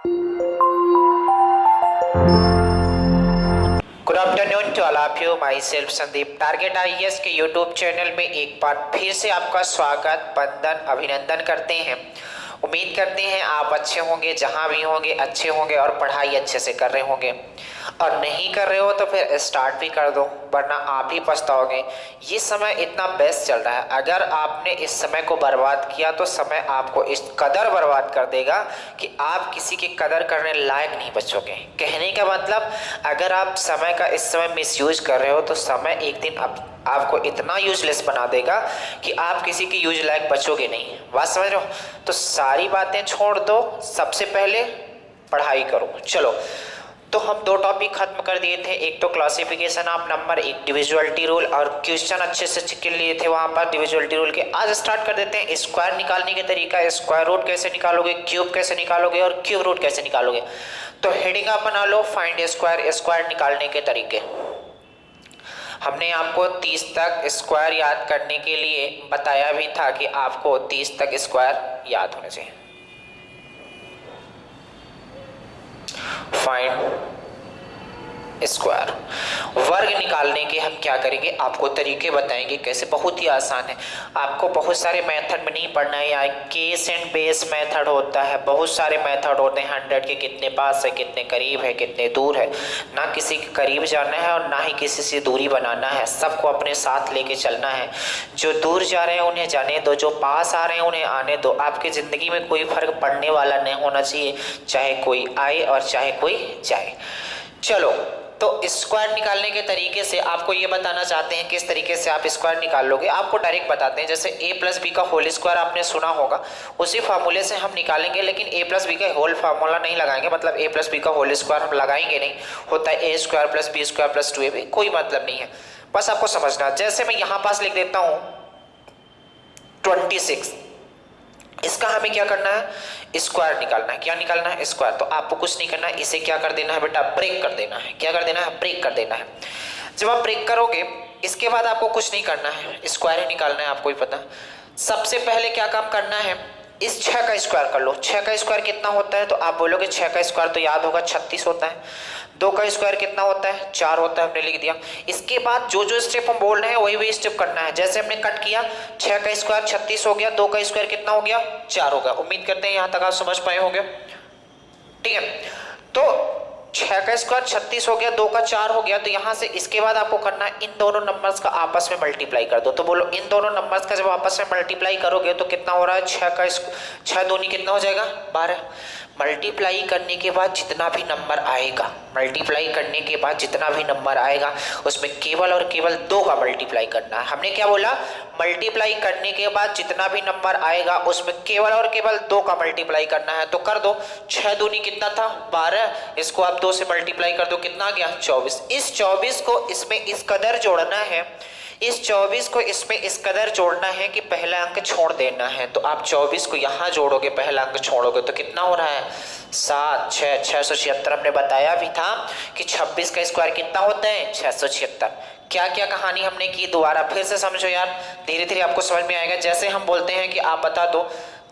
Good afternoon to all of you. Myself Sandeep, target IAS के YouTube channel में एक बार फिर से आपका स्वागत, वंदन, अभिनंदन करते हैं। उम्मीद करते हैं आप अच्छे होंगे, जहां भी होंगे अच्छे होंगे और पढ़ाई अच्छे से कर रहे होंगे। और नहीं कर रहे हो तो फिर स्टार्ट भी कर दो, वरना आप ही पछताओगे। ये समय इतना बेस्ट चल रहा है, अगर आपने इस समय को बर्बाद किया तो समय आपको इस कदर बर्बाद कर देगा कि आप किसी की कदर करने लायक नहीं बचोगे। कहने का मतलब, अगर आप समय का इस समय मिसयूज कर रहे हो तो समय एक दिन आपको इतना यूजलेस बना देगा कि आप किसी की यूज लायक बचोगे नहीं। बात समझ रहे हो? तो सारी बातें छोड़ दो, सबसे पहले पढ़ाई करो। चलो, तो हम दो टॉपिक खत्म कर दिए थे, एक तो क्लासिफिकेशन ऑफ नंबर, एक डिविजुअलिटी रूल, और क्वेश्चन अच्छे से चेक कर लिए थे वहां पर डिविजुअलिटी रूल के। आज स्टार्ट कर देते हैं स्क्वायर निकालने के तरीका। स्क्वायर रूट कैसे निकालोगे, क्यूब कैसे निकालोगे और क्यूब रूट कैसे निकालोगे। तो हेडिंग आप बना लो, फाइंड स्क्वायर, स्क्वायर निकालने के तरीके। हमने आपको 30 तक स्क्वायर याद करने के लिए बताया भी था कि आपको 30 तक स्क्वायर याद होने चाहिए। Find square. वर्ग निकालने के हम क्या करेंगे, आपको तरीके बताएंगे कैसे। बहुत ही आसान है, आपको बहुत सारे मेथड में नहीं पढ़ना है। यहाँ केस एंड बेस मेथड होता है, बहुत सारे मेथड होते हैं। 100 के कितने पास है, कितने करीब है, कितने दूर है। ना किसी के करीब जाना है और ना ही किसी से दूरी बनाना है, सबको अपने साथ लेके चलना है। जो दूर जा रहे हैं उन्हें जाने दो, जो पास आ रहे हैं उन्हें आने दो। आपकी ज़िंदगी में कोई फर्क पड़ने वाला नहीं होना चाहिए, चाहे कोई आए और चाहे कोई जाए। चलो, तो स्क्वायर निकालने के तरीके से आपको ये बताना चाहते हैं किस तरीके से आप स्क्वायर निकाल लोगे। आपको डायरेक्ट बताते हैं, जैसे a प्लस बी का होल स्क्वायर आपने सुना होगा, उसी फार्मूले से हम निकालेंगे। लेकिन a प्लस बी का होल फार्मूला नहीं लगाएंगे, मतलब a प्लस बी का होल स्क्वायर हम लगाएंगे नहीं। होता है a square plus B square plus 2ab, कोई मतलब नहीं है, बस आपको समझना। जैसे मैं यहाँ पास लिख देता हूँ 26, इसका हमें क्या करना है, स्क्वायर निकालना है। क्या निकालना है, स्क्वायर। तो आपको कुछ नहीं करना है, इसे क्या कर देना है बेटा, ब्रेक कर देना है। क्या कर देना है, ब्रेक कर देना है। जब आप ब्रेक करोगे, इसके बाद आपको कुछ नहीं करना है, स्क्वायर ही निकालना है, आपको ही पता है। सबसे पहले क्या काम करना है, इस 6 का स्क्वायर कर लो। 6 का स्क्वायर कितना होता है, तो आप बोलोगे 6 का स्क्वायर तो याद होगा 36 होता है। 2 का स्क्वायर कितना होता है, 4 होता है, हमने लिख दिया। इसके बाद जो जो स्टेप हम बोल रहे हैं वही वही स्टेप करना है। जैसे हमने कट किया, 6 का स्क्वायर 36 हो गया, 2 का स्क्वायर कितना हो गया, 4 हो गया। उम्मीद करते हैं यहाँ तक आप समझ पाए होंगे। ठीक है, तो 6 का स्क्वायर 36 हो गया, 2 का 4 हो गया। तो यहाँ से इसके बाद आपको करना है, इन दोनों नंबर्स का आपस में मल्टीप्लाई कर दो। तो बोलो, इन दोनों नंबर्स का जब आपस में मल्टीप्लाई करोगे तो कितना हो रहा है, 6 दूनी कितना हो जाएगा, 12। मल्टीप्लाई करने के बाद जितना भी नंबर आएगा, मल्टीप्लाई करने के बाद जितना भी नंबर आएगा उसमें केवल और केवल 2 का मल्टीप्लाई करना है। हमने क्या बोला, मल्टीप्लाई करने के बाद जितना भी नंबर आएगा उसमें केवल और केवल 2 का मल्टीप्लाई करना है। तो कर दो, 6 दूनी कितना था, 12। इसको आप 2 से मल्टीप्लाई कर दो, कितना आ गया, 24। इस 24 को इसमें इस कदर जोड़ना है, इस 24 को इसमें इस कदर जोड़ना है कि पहला अंक छोड़ देना है। तो आप 24 को यहाँ जोड़ोगे, पहला अंक छोड़ोगे तो कितना हो रहा है, 7, 6, 676। हमने बताया भी था कि 26 का स्क्वायर कितना होता है, 676। क्या क्या कहानी हमने की, दोबारा फिर से समझो यार, धीरे धीरे आपको समझ में आएगा। जैसे हम बोलते हैं कि आप बता दो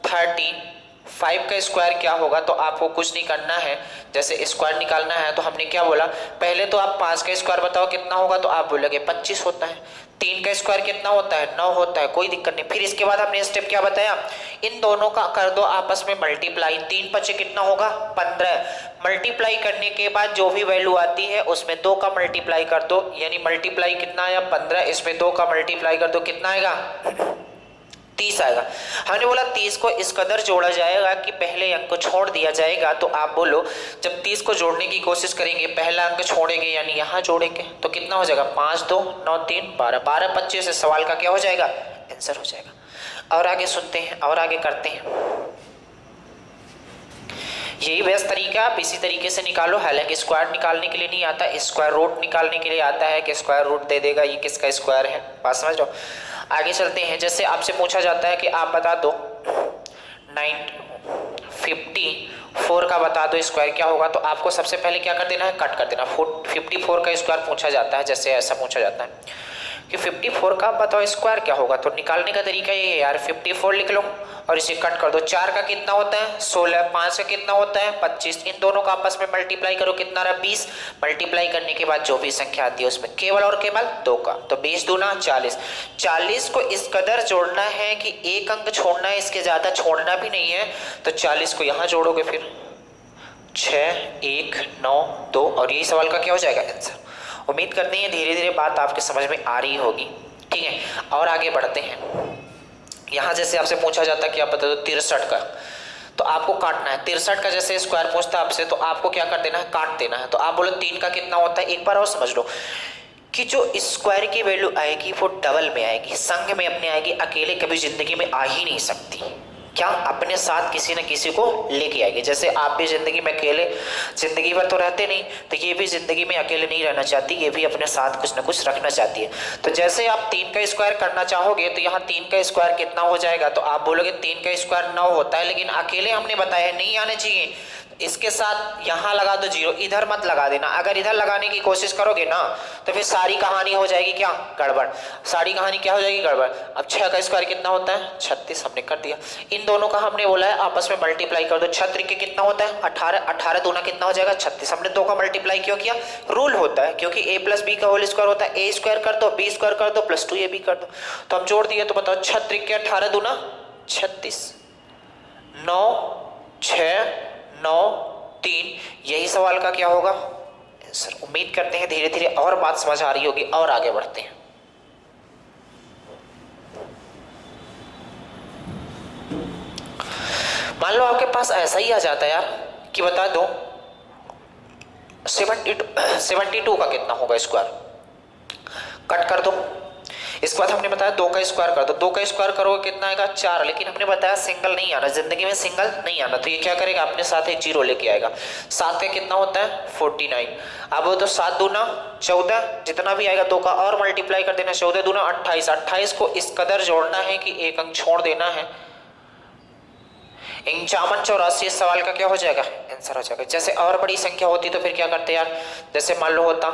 35 का स्क्वायर क्या होगा, तो आपको कुछ नहीं करना है। जैसे स्क्वायर निकालना है तो हमने क्या बोला, पहले तो आप 5 का स्क्वायर बताओ कितना होगा, तो आप बोलोगे 25 होता है। 3 का स्क्वायर कितना होता है, 9 होता है, कोई दिक्कत नहीं। फिर इसके बाद हमने स्टेप क्या बताया, इन दोनों का कर दो आपस में मल्टीप्लाई। 3 5 कितना होगा, 15। मल्टीप्लाई करने के बाद जो भी वैल्यू आती है उसमें 2 का मल्टीप्लाई कर दो, यानी मल्टीप्लाई कितना आया, 15। इसमें 2 का मल्टीप्लाई कर दो, कितना आएगा, 30 आएगा। हमने बोला 30 को इस कदर जोड़ा जाएगा कि पहले अंक को छोड़ दिया जाएगा। तो आप बोलो, जब 30 को जोड़ने की कोशिश करेंगे, पहला अंक छोड़ेंगे यानी यहाँ जोड़ेंगे, तो कितना हो जाएगा, 5 2 9 3 12, 12 25 से सवाल का क्या हो जाएगा, आंसर हो जाएगा। और आगे सुनते हैं और आगे करते हैं। यही बेस्ट तरीका, आप इसी तरीके से निकालो। हालांकि स्क्वायर निकालने के लिए नहीं आता, स्क्वायर रूट निकालने के लिए आता है कि स्क्वायर रूट दे देगा ये किसका स्क्वायर है। बात समझ लो। आगे चलते हैं। जैसे आपसे पूछा जाता है कि आप बता दो 54 का बता दो स्क्वायर क्या होगा, तो आपको सबसे पहले क्या कर देना है, कट कर देना। 54 का स्क्वायर पूछा जाता है, जैसे ऐसा पूछा जाता है कि 54 का बताओ स्क्वायर क्या होगा। तो निकालने का तरीका ये है यार, 54 लिख लो और इसे कट कर दो। 4 का कितना होता है 16, 5 का कितना होता है 25, इन दोनों का आपस में मल्टीप्लाई करो, कितना रहा 20। मल्टीप्लाई करने के बाद जो भी संख्या आती है उसमें केवल और केवल 2 का, तो 20 दूना 40। 40 को इस कदर जोड़ना है कि एक अंक छोड़ना है, इसके ज्यादा छोड़ना भी नहीं है। तो 40 को यहां जोड़ोगे, फिर 6, 1, 9, 2, और यही सवाल का क्या हो जाएगा आंसर। उम्मीद करते हैं धीरे धीरे बात आपके समझ में आ रही होगी। ठीक है, और आगे बढ़ते हैं। यहाँ जैसे आपसे पूछा जाता है कि आप बता दो 63 का, तो आपको काटना है। 63 का जैसे स्क्वायर पूछता है आपसे, तो आपको क्या कर देना है, काट देना है। तो आप बोलो 3 का कितना होता है। एक बार और समझ लो कि जो स्क्वायर की वैल्यू आएगी वो डबल में आएगी, संग में अपने आएगी, अकेले कभी जिंदगी में आ ही नहीं सकती। क्या अपने साथ किसी न किसी को लेके आएगी। जैसे आप भी जिंदगी में अकेले जिंदगी भर तो रहते नहीं, तो ये भी जिंदगी में अकेले नहीं रहना चाहती, ये भी अपने साथ कुछ न कुछ रखना चाहती है। तो जैसे आप 3 का स्क्वायर करना चाहोगे, तो यहाँ 3 का स्क्वायर कितना हो जाएगा। तो आप बोलोगे 3 का स्क्वायर 9 होता है, लेकिन अकेले हमने बताया नहीं आने चाहिए, इसके साथ यहां लगा दो 0, इधर मत लगा देना। अगर इधर लगाने की कोशिश करोगे ना, तो फिर सारी कहानी हो जाएगी क्या, गड़बड़। सारी कहानी क्या हो जाएगी, गड़बड़। अब 6 का स्क्वायर कितना होता है 36, हमने कर दिया। इन दोनों का हमने बोला है आपस में मल्टीप्लाई कर दो। 6 त्रिके कितना होता है 18, 18 दूना कितना हो जाएगा 36। हमने 2 का मल्टीप्लाई क्यों किया, रूल होता है, क्योंकि a + b का होल स्क्वायर होता है। a स्क्वायर कर दो, b स्क्वायर कर दो, + 2ab कर दो। तो हम जोड़ दिए, तो बताओ 6 त्रिके 18 दूना 36, 9, 6, 9, 3, यही सवाल का क्या होगा आंसर। उम्मीद करते हैं धीरे धीरे और बात समझ आ रही होगी, और आगे बढ़ते हैं। मान लो आपके पास ऐसा ही आ जाता है यार कि बता दो 72 का कितना होगा स्क्वायर, कट कर दो। इसके बाद हमने बताया 2 का स्क्वायर कर दो। 2 का स्क्वायर करोगे कितना आएगा 4, लेकिन हमने बताया सिंगल नहीं आना, जिंदगी में सिंगल नहीं आना। तो ये क्या करेगा, अपने साथ एक 0 लेके आएगा। 7 का कितना होता है 49। अब वो तो 7 दूना 14, जितना भी आएगा 2 का और मल्टीप्लाई कर देना, 14 दूना 28। 28 को इस कदर जोड़ना है कि एक अंक छोड़ देना है। 51, 84 इस सवाल का क्या हो जाएगा आंसर हो जाएगा। जैसे और बड़ी संख्या होती तो फिर क्या करते यार, जैसे मान लो होता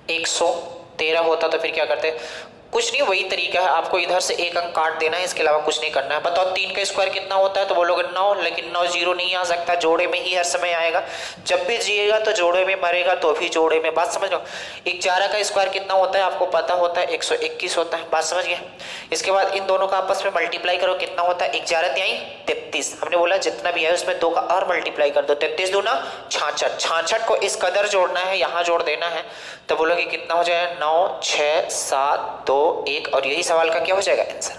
113 होता, तो फिर क्या करते, कुछ नहीं, वही तरीका है, आपको इधर से एक अंक काट देना है, इसके अलावा कुछ नहीं करना है। बताओ 3 का स्क्वायर कितना होता है, तो बोलोगे 9, लेकिन 9 0 नहीं आ सकता, जोड़े में ही हर समय आएगा। जब भी जिएगा तो जोड़े में, मरेगा तो भी जोड़े में। बात समझ लो। 11 का स्क्वायर कितना होता है आपको पता होता है 121 होता है। बात समझ गए। इसके बाद इन दोनों का आपस में मल्टीप्लाई करो, कितना होता है 11 तिहाई 33। हमने बोला जितना भी है उसमें 2 का और मल्टीप्लाई कर दो, 33 दूना 66। 66 को इस कदर जोड़ना है, यहाँ जोड़ देना है। तो बोलोगे कितना हो जाएगा 9, 6, 7, 2, 1, और यही सवाल का क्या हो जाएगा आंसर।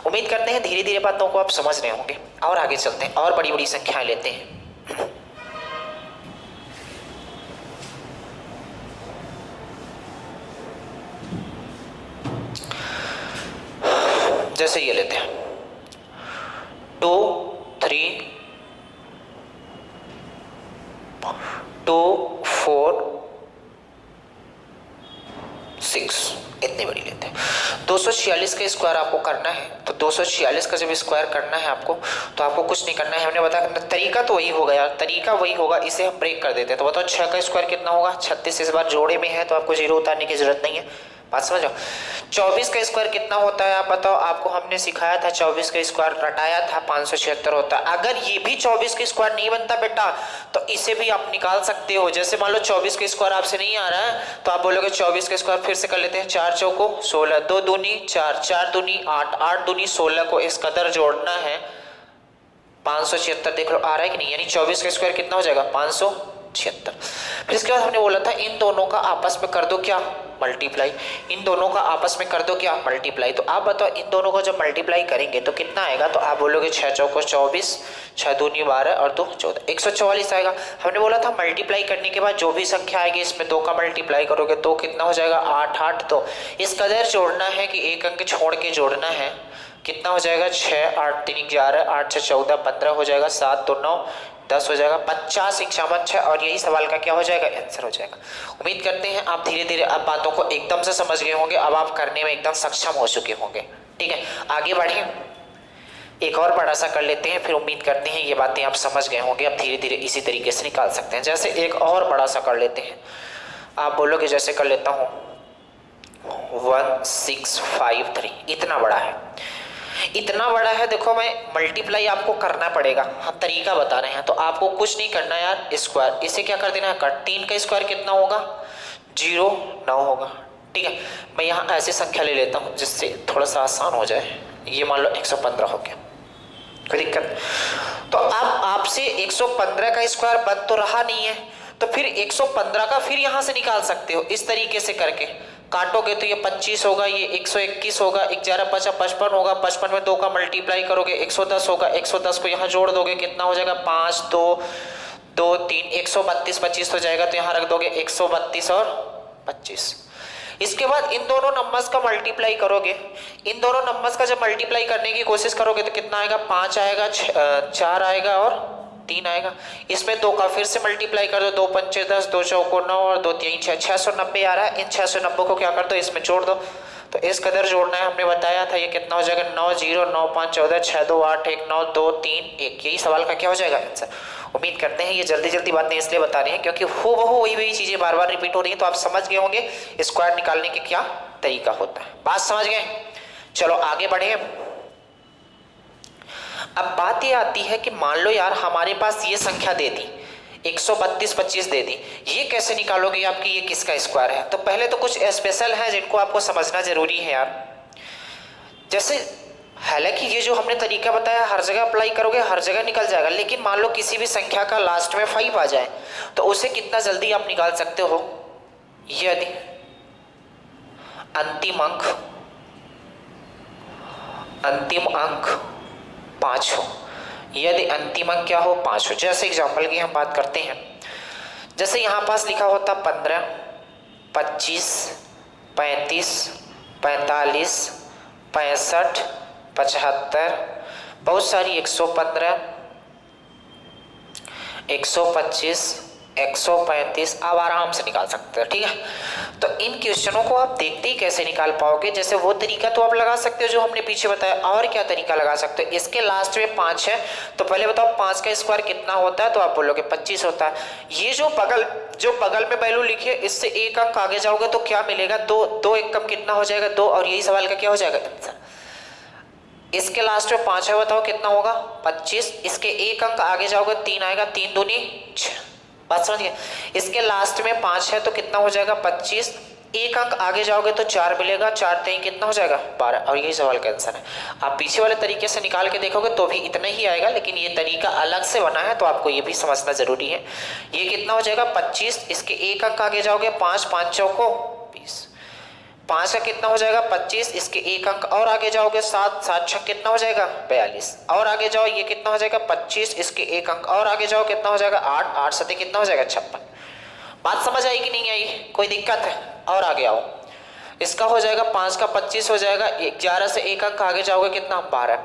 उम्मीद करते हैं धीरे धीरे बातों को आप समझ रहे होंगे, और आगे चलते हैं और बड़ी बड़ी संख्याएं लेते हैं। जैसे ये लेते हैं 2, 3, 2, 4, 6, इतनी बड़ी लेते हैं। 246 का स्क्वायर आपको करना है, तो 246 का जब स्क्वायर करना है आपको, तो आपको कुछ नहीं करना है, हमने बताया तरीका तो वही होगा यार, तरीका वही होगा। इसे हम ब्रेक कर देते हैं। तो बताओ 6 का स्क्वायर कितना होगा 36, इस बार जोड़े में है तो आपको 0 उतारने की जरूरत नहीं है। बात समझो। 24 का स्क्वायर कितना होता है आप बताओ, आपको हमने सिखाया था 24 का स्क्वायर रटाया था 576 होता है। अगर ये भी 24 का स्क्वायर नहीं बनता बेटा, तो इसे भी आप निकाल सकते हो। जैसे मान लो 24 का स्क्वायर आपसे नहीं आ रहा है, तो आप बोलोगे 24 का स्क्वायर फिर से कर लेते हैं। 4 चौको 16, 2 दूनी 4, 4 दूनी 8, 8 दूनी 16 को इस कदर जोड़ना है 576। देख लो आ रहा है कि नहीं, यानी 24 का स्क्वायर कितना हो जाएगा 576। फिर इसके बाद हमने बोला था इन दोनों का आपस में कर दो क्या मल्टीप्लाई, इन दोनों का आपस में कर दो क्या मल्टीप्लाई। तो आप बताओ इन दोनों को जब मल्टीप्लाई करेंगे तो कितना आएगा, तो आप बोलोगे 6 चौको 24, 6 दूनी 12 और 2 14, 144 आएगा। हमने बोला था मल्टीप्लाई करने के बाद जो भी संख्या आएगी इसमें 2 का मल्टीप्लाई करोगे तो कितना हो जाएगा 8, 8। तो इस कदर जोड़ना है कि एक अंक छोड़ के जोड़ना है। कितना हो जाएगा 6, 8, 3, 11, 8, 6, 14, 15 हो जाएगा, 7, 2, 9, 10 हो जाएगा, 50, 51, 6, और यही सवाल का क्या हो जाएगा आंसर हो जाएगा। उम्मीद करते हैं आप धीरे धीरे अब बातों को एकदम से समझ गए होंगे, अब आप करने में एकदम सक्षम हो चुके होंगे। ठीक है, आगे बढ़े, एक और बड़ा सा कर लेते हैं, फिर उम्मीद करते हैं ये बातें आप समझ गए होंगे, अब धीरे धीरे इसी तरीके से निकाल सकते हैं। जैसे एक और बड़ा सा कर लेते हैं, आप बोलोगे जैसे कर लेता हूँ 1653, इतना बड़ा है, इतना बड़ा है। देखो मैं मल्टीप्लाई आपको करना पड़ेगा, हम तरीका बता रहे हैं, तो आपको कुछ नहीं करना यार, स्क्वायर, इसे क्या कर देना है कट। 3 का स्क्वायर कितना होगा 0, 9 होगा। ठीक है, मैं यहाँ ऐसी संख्या ले लेता हूँ जिससे थोड़ा सा आसान हो जाए। ये मान लो 115 हो गया, कोई दिक्कत। तो अब आपसे 115 का स्क्वायर बन तो रहा नहीं है, तो फिर 115 का फिर यहाँ से निकाल सकते हो इस तरीके से करके। काटोगे तो ये 25 होगा, ये 121 होगा, 11 5 55 होगा, 55 में 2 का मल्टीप्लाई करोगे 110 होगा, 110 को यहाँ जोड़ दोगे कितना हो जाएगा 5 2 2 3 132, 25 हो जाएगा, तो यहाँ रख दोगे 132 और 25। इसके बाद इन दोनों नंबर्स का मल्टीप्लाई करोगे, इन दोनों नंबर्स का जब मल्टीप्लाई करने की कोशिश करोगे तो कितना आएगा 5 आएगा, 4 आएगा और 3 आएगा। इसमें 2 का फिर से मल्टीप्लाई कर दो, 2 पंचे 10, 2 चौको 9 और 2 3 6, 690 आ रहा है। इन 690 को क्या कर दो इसमें जोड़ दो, तो इस कदर जोड़ना है, हमने बताया था। ये कितना हो जाएगा 9 0 9 5 14 6 2 8 1 9 2 3 1, यही सवाल का क्या हो जाएगा आंसर। उम्मीद करते हैं ये जल्दी जल्दी बातें इसलिए बता रही हैं क्योंकि हूबहू वही चीजें बार बार रिपीट हो रही हैं, तो आप समझ गए होंगे स्क्वायर निकालने के क्या तरीका होता है। बात समझ गए, चलो आगे बढ़े। अब बात ये आती है कि मान लो यार हमारे पास ये संख्या दे दी 132 25 दे दी, ये कैसे निकालोगे आपकी ये किसका स्क्वायर है। तो पहले तो कुछ स्पेशल है जिनको आपको समझना जरूरी है यार। जैसे हालांकि ये जो हमने तरीका बताया हर जगह अप्लाई करोगे हर जगह निकल जाएगा, लेकिन मान लो किसी भी संख्या का लास्ट में 5 आ जाए तो उसे कितना जल्दी आप निकाल सकते हो। यदि अंतिम अंक 5 हो, यदि अंतिम अंक क्या हो 5 हो। जैसे एग्जाम्पल की हम बात करते हैं, जैसे यहाँ पास लिखा होता 15 25 35 45 65 75, बहुत सारी 115 125 135, आप आराम से निकाल सकते हैं। ठीक है, तो इन क्वेश्चनों को आप देखते ही कैसे निकाल पाओगे। जैसे वो तरीका तो आप लगा सकते हो जो हमने पीछे बताया, और क्या तरीका लगा सकते हो। इसके लास्ट में 5 है तो पहले बताओ 5 का स्क्वायर कितना होता है, तो आप बोलोगे 25 होता है। ये जो बगल में वैल्यू लिखी है इससे एक अंक आगे जाओगे तो क्या मिलेगा 2, 2 एक कम कितना हो जाएगा 2, और यही सवाल का क्या हो जाएगा आंसर। इसके लास्ट में 5 है, बताओ कितना होगा 25, इसके एक अंक आगे जाओगे 3 आएगा, 3 दूनी 6, बात समझ गए। इसके लास्ट में 5 है तो कितना हो जाएगा 25, एक अंक आगे जाओगे तो 4 मिलेगा, 4 3 कितना हो जाएगा 12, और यही सवाल का आंसर है। आप पीछे वाले तरीके से निकाल के देखोगे तो भी इतना ही आएगा, लेकिन ये तरीका अलग से बना है तो आपको ये भी समझना जरूरी है। ये कितना हो जाएगा 25, इसके एक अंक आगे जाओगे 5 5 चौको 20, 5 का कितना हो जाएगा 25, इसके एक अंक और आगे जाओगे 7 7 6 कितना हो जाएगा 42, और आगे जाओ ये कितना हो जाएगा 25, इसके एक अंक और आगे जाओ कितना हो जाएगा 8 8 7 कितना हो जाएगा 56। बात समझ आई कि नहीं आई, कोई दिक्कत है। और आगे आओ, इसका हो जाएगा 5 का 25 हो जाएगा, 11 से एक अंक आगे जाओगे कितना 12।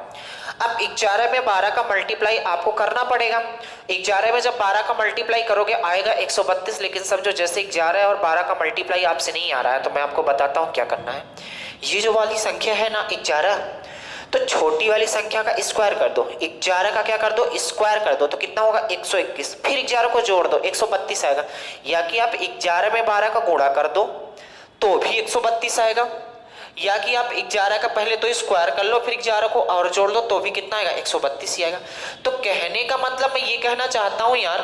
अब 11 में 12 का मल्टीप्लाई आपको करना पड़ेगा। 11 में जब 12 का मल्टीप्लाई करोगे आएगा 132, लेकिन समझो जैसे 11 और 12 का मल्टीप्लाई आपसे नहीं आ रहा है तो मैं आपको बताता हूँ क्या करना है। ये जो वाली संख्या है ना 11, तो छोटी वाली संख्या का स्क्वायर कर दो, 11 का क्या कर दो स्क्वायर कर दो, तो कितना होगा 121, फिर 11 को जोड़ दो 132 आएगा। या कि आप 11 में 12 का गुणा कर दो तो भी 132 आएगा, या कि आप 11 का पहले तो स्क्वायर कर लो फिर 11 को और जोड़ दो तो भी कितना आएगा 132 ही आएगा। तो कहने का मतलब मैं ये कहना चाहता हूँ यार,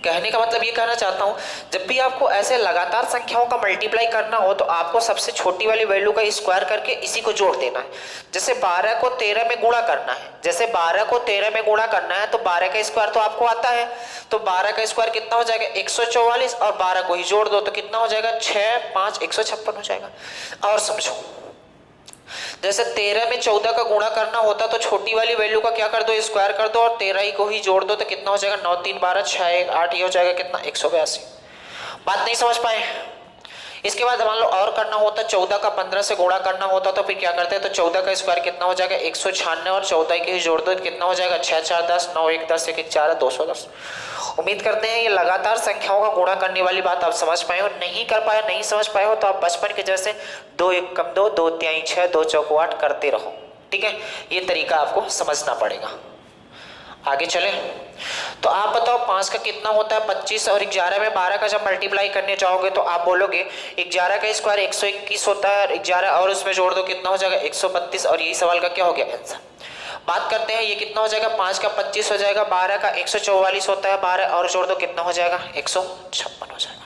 कहने का मतलब ये कहना चाहता हूँ जब भी आपको ऐसे लगातार संख्याओं का मल्टीप्लाई करना हो तो आपको सबसे छोटी वाली वैल्यू का स्क्वायर करके इसी को जोड़ देना है। जैसे 12 को 13 में गुणा करना है, जैसे 12 को 13 में गुणा करना है तो 12 का स्क्वायर तो आपको आता है, तो 12 का स्क्वायर कितना हो जाएगा 144, और 12 को ही जोड़ दो तो कितना हो जाएगा 6 5 156 हो जाएगा। और समझो जैसे 13 में 14 का गुणा करना होता तो छोटी वाली वैल्यू का क्या कर दो स्क्वायर कर दो और 13 ही को ही जोड़ दो तो कितना हो जाएगा 9 3 12 6 1 8, ये हो जाएगा कितना 182। बात नहीं समझ पाए। इसके बाद मान लो और करना होता 14 का 15 से गुणा करना होता तो फिर क्या करते हैं, तो 14 का स्क्वायर कितना हो जाएगा 196 और 14 के ही जोड़ दो कितना हो जाएगा 6 4 10 9 1 10 1 1 4 210। उम्मीद करते हैं ये लगातार संख्याओं का गुणा करने वाली बात आप समझ पाए हो। नहीं कर पाए नहीं समझ पाए हो तो आप बचपन के जैसे 2 1 कम 2 2 3 6 2 चौको 8 करते रहो। ठीक है, ये तरीका आपको समझना पड़ेगा। आगे चले तो आप बताओ 5 का कितना होता है 25 और 11 में 12 का जब मल्टीप्लाई करने जाओगे तो आप बोलोगे 11 का स्क्वायर 121 होता है और 11 और उसमें जोड़ दो कितना हो जाएगा 132 और यही सवाल का क्या हो गया आंसर। बात करते हैं ये कितना हो जाएगा 5 का 25 हो जाएगा, 12 का 144 होता है, 12 और जोड़ दो कितना हो जाएगा 156 हो जाएगा।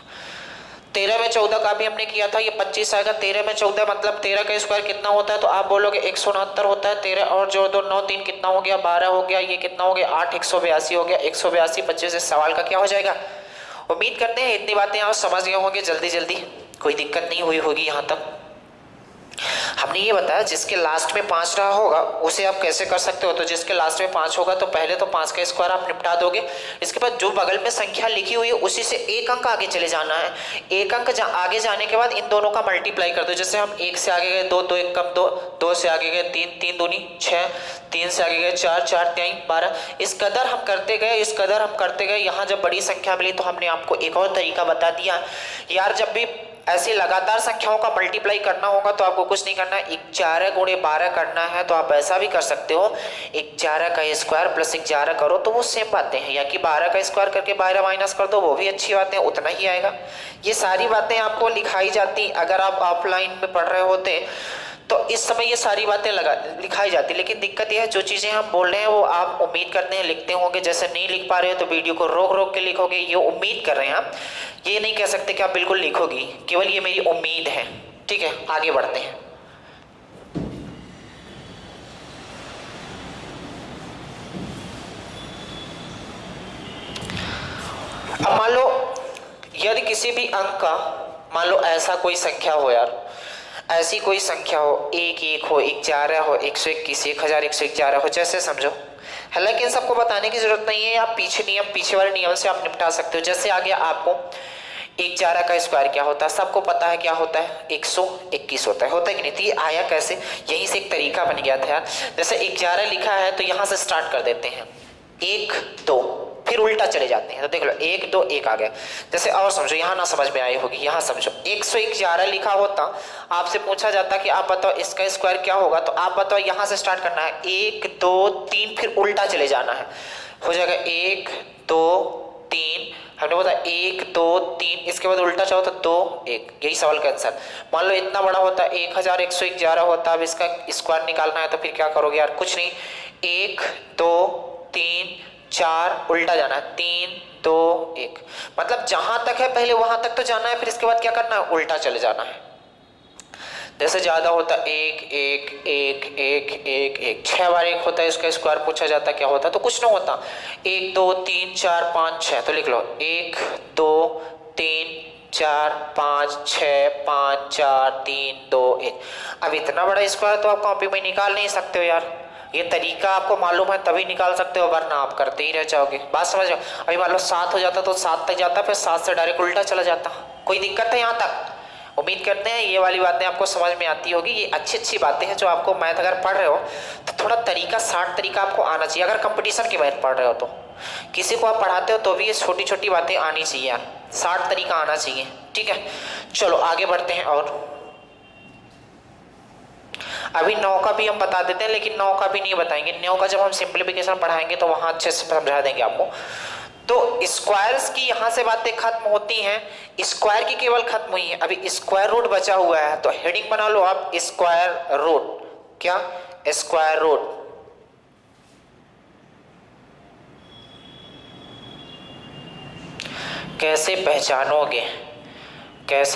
13 में 14 का भी हमने किया था, ये 25 आएगा, 13 में 14 मतलब 13 का स्क्वायर कितना होता है तो आप बोलोगे 169 होता है, 13 और जोड़ दो 9 3 कितना हो गया 12 हो गया, ये कितना हो गया 8 182 हो गया, 182 25 से सवाल का क्या हो जाएगा। उम्मीद करते हैं इतनी बातें आप समझ गए होंगे, जल्दी जल्दी कोई दिक्कत नहीं हुई होगी यहाँ तक। हमने ये बताया जिसके लास्ट में 5 रहा होगा उसे आप कैसे कर सकते हो, तो जिसके लास्ट में 5 होगा तो पहले तो 5 का स्क्वायर आप निपटा दोगे, इसके बाद जो बगल में संख्या लिखी हुई है उसी से एक अंक आगे चले जाना है, एक अंक आगे जाने के बाद इन दोनों का मल्टीप्लाई कर दो। जैसे हम 1 से आगे गए 2, 2 1 कम 2, 2 से आगे गए 3, 3 दूनी 6, 3 से आगे गए 4, 4 3 12, इस कदर हम करते गए, इस कदर हम करते गए। यहाँ जब बड़ी संख्या मिली तो हमने आपको एक और तरीका बता दिया यार, जब भी ऐसी लगातार संख्याओं का मल्टीप्लाई करना होगा तो आपको कुछ नहीं करना है, 11 गुणे 12 करना है तो आप ऐसा भी कर सकते हो 11 का स्क्वायर प्लस 11 करो तो वो सेम बातें हैं, या कि 12 का स्क्वायर करके 12 माइनस कर दो वो भी अच्छी बातें, उतना ही आएगा। ये सारी बातें आपको लिखाई जाती, अगर आप ऑफलाइन में पढ़ रहे होते तो इस समय ये सारी बातें लिखाई जाती, लेकिन दिक्कत यह है जो चीज़ें हम बोल रहे हैं वो आप उम्मीद करते हैं लिखते होंगे, जैसे नहीं लिख पा रहे हो तो वीडियो को रोक रोक के लिखोगे, ये उम्मीद कर रहे हैं हम, ये नहीं कह सकते कि आप बिल्कुल लिखोगी, केवल ये मेरी उम्मीद है। ठीक है आगे बढ़ते हैं। अब मान लो यदि किसी भी अंक का मान लो ऐसा कोई संख्या हो यार, ऐसी कोई संख्या हो 1 1 हो 11 हो 121 1111 हो, जैसे समझो, हालांकि इन सबको बताने की जरूरत नहीं है, आप पीछे वाले नियम से आप निपटा सकते हो। जैसे आ गया आपको 11 का स्क्वायर क्या होता है, सबको पता है क्या होता है 121 होता है कि नहीं, तो ये आया कैसे, यहीं से एक तरीका बन गया था यार। जैसे 11 लिखा है तो यहाँ से स्टार्ट कर देते हैं 1 2 फिर उल्टा चले जाते हैं, तो देख लो 1 2 1 आ गया। जैसे और समझो, यहाँ ना समझ में आई होगी, यहाँ समझो 111 लिखा होता, आपसे पूछा जाता कि आप बताओ इसका स्क्वायर क्या होगा, तो आप बताओ यहाँ से स्टार्ट करना है 1 2 3 फिर उल्टा चले जाना है, हो जाएगा 1 2 3, हमने बोला 1 2 3, इसके बाद उल्टा चाहो तो 2 1, यही सवाल का आंसर। मान लो इतना बड़ा होता 1111 होता, अब इसका स्क्वायर निकालना है तो फिर क्या करोगे यार, कुछ नहीं 1 2 3 4 उल्टा जाना है 3 2 1, मतलब जहां तक है पहले वहां तक तो जाना है, फिर इसके बाद क्या करना है उल्टा चले जाना है। जैसे ज्यादा होता 1 1 1 1 1 1, 6 बार 1 होता है, इसका स्क्वायर पूछा जाता क्या होता, तो कुछ ना होता 1 2 3 4 5 6, तो लिख लो 1 2 3 4 5 6 5 4 3 2 1। अब इतना बड़ा स्क्वायर तो आप कॉपी में निकाल नहीं सकते हो यार, ये तरीका आपको मालूम है तभी निकाल सकते हो, वरना आप करते ही रह जाओगे। बात समझ लो, अभी मान लो 7 हो जाता तो 7 तक जाता, फिर 7 से डायरेक्ट उल्टा चला जाता, कोई दिक्कत है यहाँ तक। उम्मीद करते हैं ये वाली बातें आपको समझ में आती होगी, ये अच्छी बातें हैं जो आपको, मैथ अगर पढ़ रहे हो तो थोड़ा तरीका शार्ट तरीका आपको आना चाहिए, अगर कंपटीशन की मैथ पढ़ रहे हो तो किसी को आप पढ़ाते हो तो भी ये छोटी छोटी बातें आनी चाहिए यार, शार्ट तरीका आना चाहिए। ठीक है चलो आगे बढ़ते हैं, और अभी 9 का भी हम बता देते हैं, लेकिन 9 का भी नहीं बताएंगे, 9 का जब हम सिंप्लीफिकेशन पढ़ाएंगे तो वहां अच्छे से समझा देंगे आपको। तो स्क्वायर्स की यहाँ से बातें खत्म होती हैं, स्क्वायर की केवल खत्म हुई है, अभी स्क्वायर रूट बचा हुआ है, तो हेडिंग बना लो आप स्क्वायर रूट, क्या स्क्वायर रूट। कैसे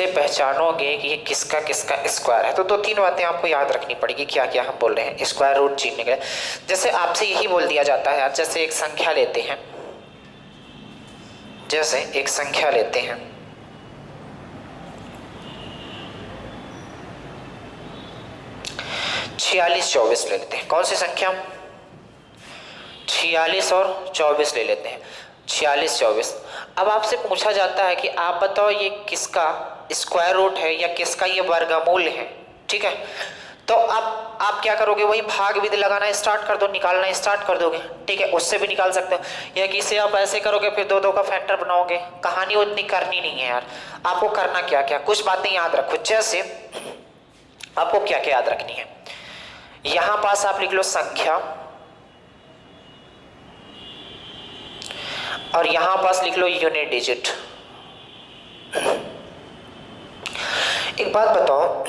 पहचानोगे कि ये किसका किसका स्क्वायर है, तो 2-3 बातें आपको याद रखनी पड़ेगी, क्या क्या हम बोल रहे हैं स्क्वायर रूट जीतने के लिए। जैसे आपसे यही बोल दिया जाता है यार, जैसे एक संख्या लेते हैं, 46 24 ले लेते हैं, कौन सी संख्या 46 और 24 ले लेते हैं, 46 24। अब आपसे पूछा जाता है कि आप बताओ ये किसका स्क्वायर रूट है या किसका ये वर्गमूल है। ठीक है तो अब आप क्या करोगे, वही भाग विधि लगाना स्टार्ट कर दो, निकालना स्टार्ट कर दोगे। ठीक है उससे भी निकाल सकते हो, या किसे आप ऐसे करोगे फिर 2 का फैक्टर बनाओगे, कहानी उतनी करनी नहीं है यार। आपको करना क्या क्या, कुछ बातें याद रखो, जैसे आपको क्या क्या याद रखनी है, यहां पास आप लिख लो संख्या, और यहां पास लिख लो यूनिट डिजिट। एक बात बताओ,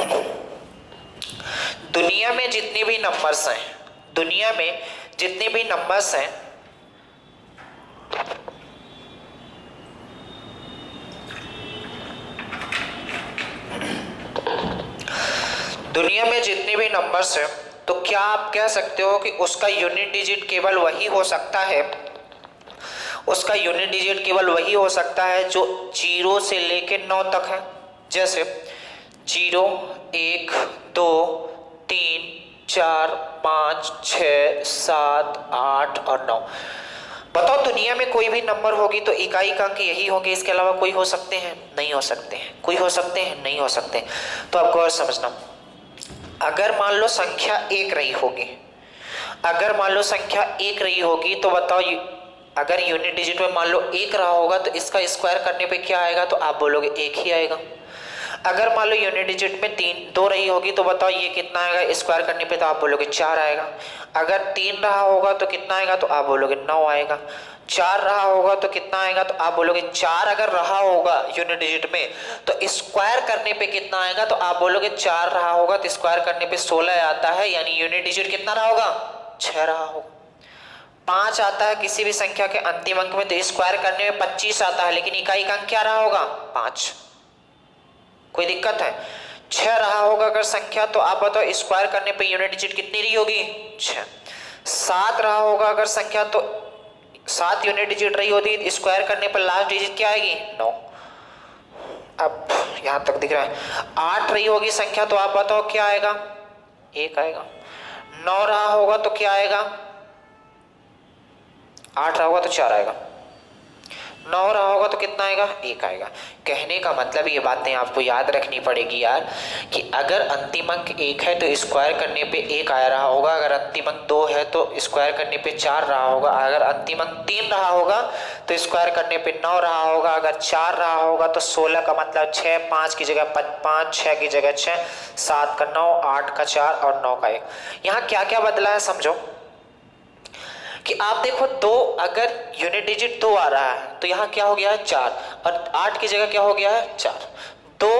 दुनिया में जितने भी नंबर्स हैं, दुनिया में जितने भी नंबर्स हैं, दुनिया में जितने भी नंबर्स हैं, तो क्या आप कह सकते हो कि उसका यूनिट डिजिट केवल वही हो सकता है, उसका यूनिट डिजिट केवल वही हो सकता है जो 0 से लेके 9 तक है। जैसे 0, 1, 2, 3, 4, 5, 6, 7, 8 और 9। बताओ दुनिया में कोई भी नंबर होगी तो इकाई का अंक यही होंगे, इसके अलावा कोई हो सकते हैं? नहीं हो सकते हैं। कोई हो सकते हैं? नहीं हो सकते। तो आपको और समझना, अगर मान लो संख्या 1 रही होगी, अगर मान लो संख्या 1 रही होगी, तो बताओ अगर यूनिट डिजिट में मान लो 1 रहा होगा तो इसका स्क्वायर करने पे क्या आएगा? तो आप बोलोगे 1 ही आएगा। अगर मान लो यूनिट डिजिट में 2 रही होगी तो बताओ ये कितना आएगा स्क्वायर करने पे? तो आप बोलोगे 4 आएगा। अगर 3 रहा होगा तो कितना आएगा? तो आप बोलोगे 9 आएगा। 4 रहा होगा तो कितना आएगा? तो आप बोलोगे 4 अगर रहा होगा यूनिट डिजिट में तो स्क्वायर करने पे कितना आएगा? तो आप बोलोगे 4 रहा होगा तो स्क्वायर करने पे 16 आता है, यानी यूनिट डिजिट कितना रहा होगा? 6 रहा होगा। 5 आता है किसी भी संख्या के अंतिम अंक में तो स्क्वायर करने में 25 आता है, लेकिन इकाई का अंक क्या रहा होगा? 5। कोई दिक्कत है? 6 रहा होगा अगर संख्या, तो आप बताओ स्क्वायर करने पे यूनिट डिजिट कितनी रही होगी? 6। 7 रहा होगा अगर संख्या, तो 7 यूनिट डिजिट रही होती, स्क्वायर करने पर लास्ट डिजिट क्या आएगी? 9। अब यहां तक दिख रहा है। 8 रही होगी संख्या, तो आप बताओ क्या आएगा? 1 आएगा। 9 रहा होगा तो क्या आएगा? 8 रहा होगा तो 4 आएगा। 9 रहा होगा तो कितना आएगा? 1 आएगा। कहने का मतलब ये बातें आपको याद रखनी पड़ेगी यार, कि अगर अंतिम अंक 1 है तो स्क्वायर करने पे 1 आ रहा होगा, अगर अंतिम अंक 2 है तो स्क्वायर करने पे 4 रहा होगा, अगर अंतिम अंक 3 रहा होगा तो स्क्वायर करने पे 9 रहा होगा, अगर 4 रहा होगा तो 16 का मतलब 6, 5 की जगह 5, 6 की जगह 6, 7 का 9, 8 का 4 और 9 का 1। यहाँ क्या क्या बदला है समझो कि आप देखो 2, अगर यूनिट डिजिट 2 आ रहा है तो यहाँ क्या हो गया है? 4, और 8 की जगह क्या हो गया है? 4। 2,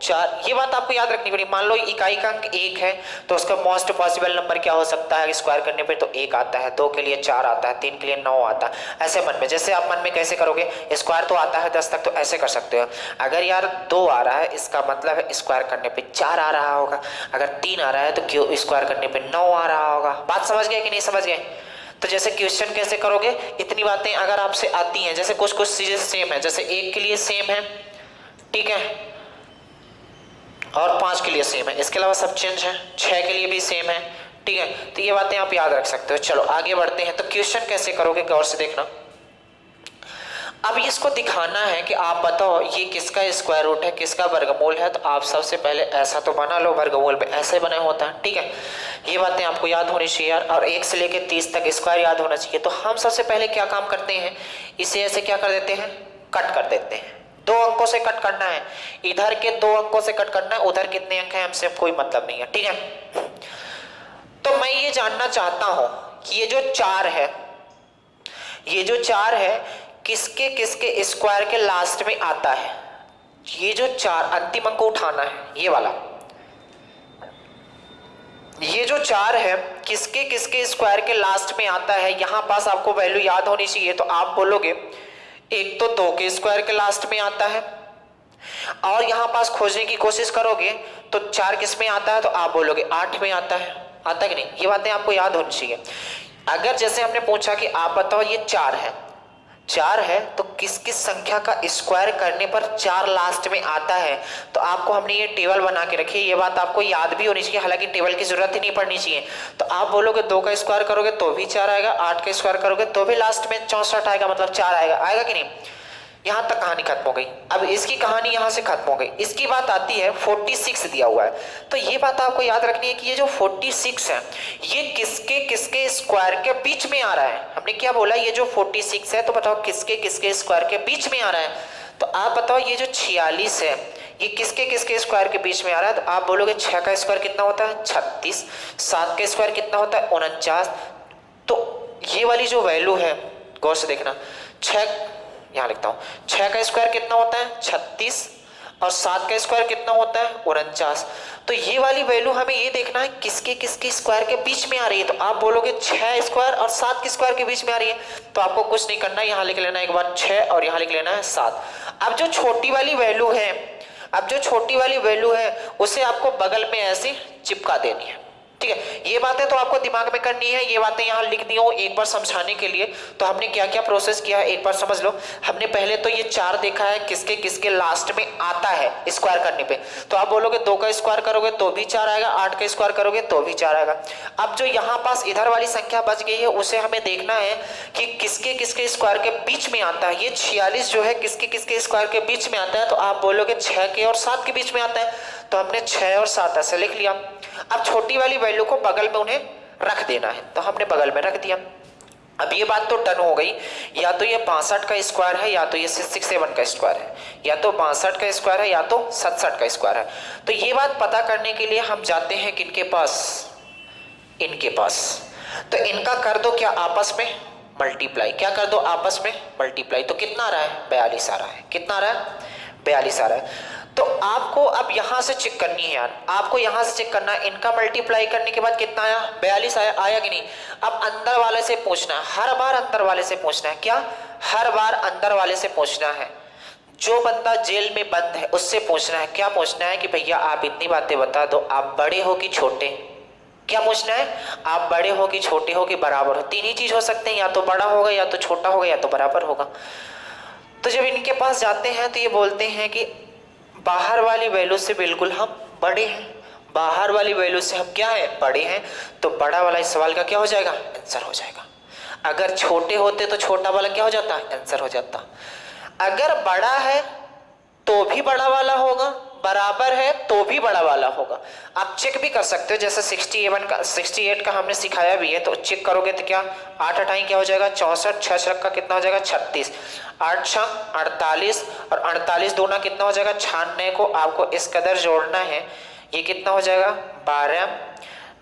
4, ये बात आपको याद रखनी पड़ेगी। मान लो इकाई का अंक 1 है तो उसका मोस्ट पॉसिबल नंबर क्या हो सकता है? स्क्वायर करने पे तो 1 आता है, 2 के लिए 4 आता है, 3 के लिए 9 आता है। ऐसे मन में, जैसे आप मन में कैसे करोगे? स्क्वायर तो आता है 10 तक, तो ऐसे कर सकते हो। अगर यार 2 आ रहा है, इसका मतलब है स्क्वायर करने पे 4 आ रहा होगा। अगर 3 आ रहा है तो क्यों स्क्वायर करने पे 9 आ रहा होगा। बात समझ गए कि नहीं समझ गए? तो जैसे क्वेश्चन कैसे करोगे, इतनी बातें अगर आपसे आती हैं, जैसे कुछ कुछ चीजें सेम है, जैसे 1 के लिए सेम है, ठीक है, और 5 के लिए सेम है, इसके अलावा सब चेंज है, 6 के लिए भी सेम है, ठीक है। तो ये बातें आप याद रख सकते हो। चलो आगे बढ़ते हैं। तो क्वेश्चन कैसे करोगे, गौर से देखना। अब इसको दिखाना है कि आप बताओ ये किसका स्क्वायर रूट है, किसका वर्गमूल है। तो आप सबसे पहले ऐसा तो बना लो, वर्गमूल में ऐसे बना होता है, ठीक है। ये बातें आपको याद होनी चाहिए यार, और 1 से लेकर 30 तक स्क्वायर याद होना चाहिए। तो हम सबसे पहले क्या काम करते हैं, इसे ऐसे क्या कर देते हैं? कट कर देते हैं। 2 अंकों से कट करना है, इधर के 2 अंकों से कट करना है, उधर कितने अंक हैं हमसे कोई मतलब नहीं है, ठीक है। तो मैं ये जानना चाहता हूं कि ये जो 4 है, ये जो 4 है किसके किसके स्क्वायर के लास्ट में आता है? ये जो 4 अंतिम अंक को उठाना है, ये वाला, ये जो 4 है किसके किसके स्क्वायर के लास्ट में आता है। यहां पास आपको वैल्यू याद होनी चाहिए। तो आप बोलोगे एक तो 2 के स्क्वायर के लास्ट में आता है, और यहां पास खोजने की कोशिश करोगे तो 4 किस में आता है? तो आप बोलोगे 8 में आता है। आता कि नहीं? ये बातें आपको याद होनी चाहिए। अगर जैसे हमने पूछा कि आप बताओ ये 4 है, 4 है तो किस किस संख्या का स्क्वायर करने पर 4 लास्ट में आता है, तो आपको हमने ये टेबल बना के रखी है। ये बात आपको याद भी होनी चाहिए, हालांकि टेबल की जरूरत ही नहीं पड़नी चाहिए। तो आप बोलोगे 2 का स्क्वायर करोगे तो भी 4 आएगा, 8 का स्क्वायर करोगे तो भी लास्ट में 64 आएगा, मतलब 4 आएगा। आएगा कि नहीं? यहां तक कहानी खत्म हो गई। अब इसकी कहानी यहां से खत्म हो गई। इसकी बात आती है 46 दिया हुआ है। तो ये बात आपको याद रखनी है कि ये जो 46 है ये किसके किसके स्क्वायर के बीच में आ रहा है। हमने क्या बोला, ये जो 46 है, तो बताओ किसके किसके स्क्वायर के बीच में आ रहा है। तो आप बताओ ये जो 46 है ये किसके किसके स्क्वायर के बीच में आ रहा है। तो आप बोलोगे 6 का स्क्वायर कितना होता है? 36। 7 का स्क्वायर कितना होता है? 49। तो ये वाली जो वैल्यू है गौर से देखना, 6 यहाँ लिखता हूँ, 6 का स्क्वायर कितना होता है 36 और 7 का स्क्वायर कितना होता है 49। तो ये वाली वैल्यू हमें ये देखना है किसके किसके स्क्वायर के बीच में आ रही है। तो आप बोलोगे 6 स्क्वायर और 7 के स्क्वायर के बीच में आ रही है, तो आपको कुछ नहीं करना है, यहाँ लिख लेना है एक बार 6 और यहाँ लिख लेना है 7। अब जो छोटी वाली वैल्यू है उसे आपको बगल में ऐसे चिपका देनी है, ठीक है। ये बातें तो आपको दिमाग में करनी है, ये बातें यहाँ लिख दी हो एक बार समझाने के लिए। तो हमने क्या क्या प्रोसेस किया है एक बार समझ लो। हमने पहले तो ये 4 देखा है किसके किसके लास्ट में आता है स्क्वायर करने पे। तो आप बोलोगे 2 का स्क्वायर करोगे तो भी 4 आएगा, 8 का स्क्वायर करोगे तो भी 4 आएगा। अब जो यहाँ पास इधर वाली संख्या बच गई है उसे हमें देखना है कि किसके किसके स्क्वायर के बीच में आता है। ये 46 जो है किसके किसके स्क्वायर के बीच में आता है। तो आप बोलोगे 6 के और 7 के बीच में आता है, तो हमने 6 और 7 ऐसे लिख लिया। अब छोटी वाली वैल्यू को बगल में उन्हें रख देना है, तो हमने बगल में रख दिया। अब ये बात तो डन हो गई, या तो ये 62 का स्क्वायर है या तो ये 67 का स्क्वायर है, या तो 62 का स्क्वायर है या तो 67 का स्क्वायर है। तो ये बात पता करने के लिए हम जाते हैं किनके पास, इनके पास। तो इनका कर दो क्या आपस में मल्टीप्लाई, क्या कर दो आपस में मल्टीप्लाई। तो कितना आ रहा है 42 आ रहा है, कितना आ रहा है 42 आ रहा है। तो आपको अब यहां से चेक करनी है यार, आपको यहां से चेक करना है, इनका मल्टीप्लाई करने के बाद कितना आया 42 आया, आया कि नहीं। अब अंदर वाले से पूछना है, हर बार अंदर वाले से पूछना है, क्या हर बार अंदर वाले से पूछना है। जो बंदा जेल में बंद है उससे पूछना है, क्या पूछना है कि भैया आप इतनी बातें बता दो, आप बड़े हो कि छोटे। क्या पूछना है, आप बड़े हो कि छोटे हो कि बराबर हो। तीन ही चीज हो सकते हैं, या तो बड़ा होगा या तो छोटा होगा या तो बराबर होगा। तो जब इनके पास जाते हैं तो ये बोलते हैं कि बाहर वाली वैल्यू से बिल्कुल हम बड़े हैं, बाहर वाली वैल्यू से हम क्या है बड़े हैं। तो बड़ा वाला इस सवाल का क्या हो जाएगा आंसर हो जाएगा। अगर छोटे होते तो छोटा वाला क्या हो जाता आंसर हो जाता। अगर बड़ा है तो भी बड़ा वाला होगा, बराबर है तो भी बड़ा वाला होगा। आप चेक भी कर सकते हो, जैसे 68 का हमने सिखाया भी है। तो चेक करोगे तो क्या 8 8 क्या हो जाएगा 64, 6 6 का कितना हो जाएगा 36, 8 6 48 और 48 दूना कितना हो जाएगा 96 को आपको इस कदर जोड़ना है। ये कितना हो जाएगा 12,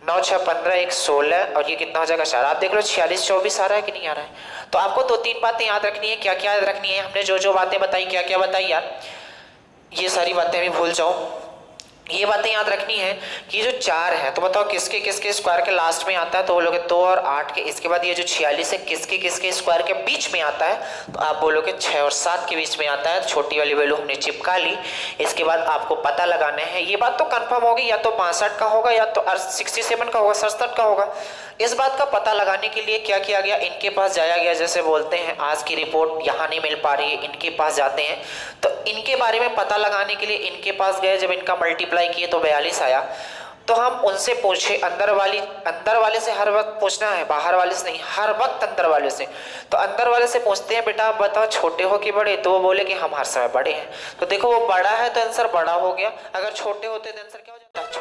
9 6 15 1 16 और ये कितना हो जाएगा 4। आप देख लो 46 24 आ रहा है कि नहीं आ रहा है। तो आपको 2-3 बातें याद रखनी है। क्या क्या याद रखनी है, हमने जो जो बातें बताई क्या क्या बताई यार, ये सारी बातें भी भूल जाओ। ये बातें याद रखनी है कि जो 4 है तो बताओ किसके किसके स्क्वायर के लास्ट में आता है। तो बोलोगे 2 और 8 के। इसके बाद ये जो 46 है किसके किसके स्क्वायर के बीच में आता है। तो आप बोलोगे 6 और 7 के बीच में आता है। तो छोटी वाली वैल्यू हमने चिपका ली। इसके बाद आपको पता लगाना है, ये बात तो कंफर्म होगी, या तो 62 का होगा या तो 67 का होगा, 67 का होगा। इस बात का पता लगाने के लिए क्या किया गया, इनके पास जाया गया। जैसे बोलते हैं आज की रिपोर्ट यहाँ नहीं मिल पा रही है, इनके पास जाते हैं। तो इनके बारे में पता लगाने के लिए इनके पास गए। जब इनका मल्टीप्लाई किए तो 42 आया। तो हम उनसे पूछे, अंदर वाले से हर वक्त पूछना है, बाहर वाले से नहीं, हर वक्त अंदर वाले से। तो अंदर वाले से पूछते हैं बेटा आप बताओ छोटे हो कि बड़े। तो वो बोले कि हम हर समय बड़े हैं। तो देखो वो बड़ा है तो आंसर बड़ा हो गया, अगर छोटे होते तो आंसर क्या हो जाता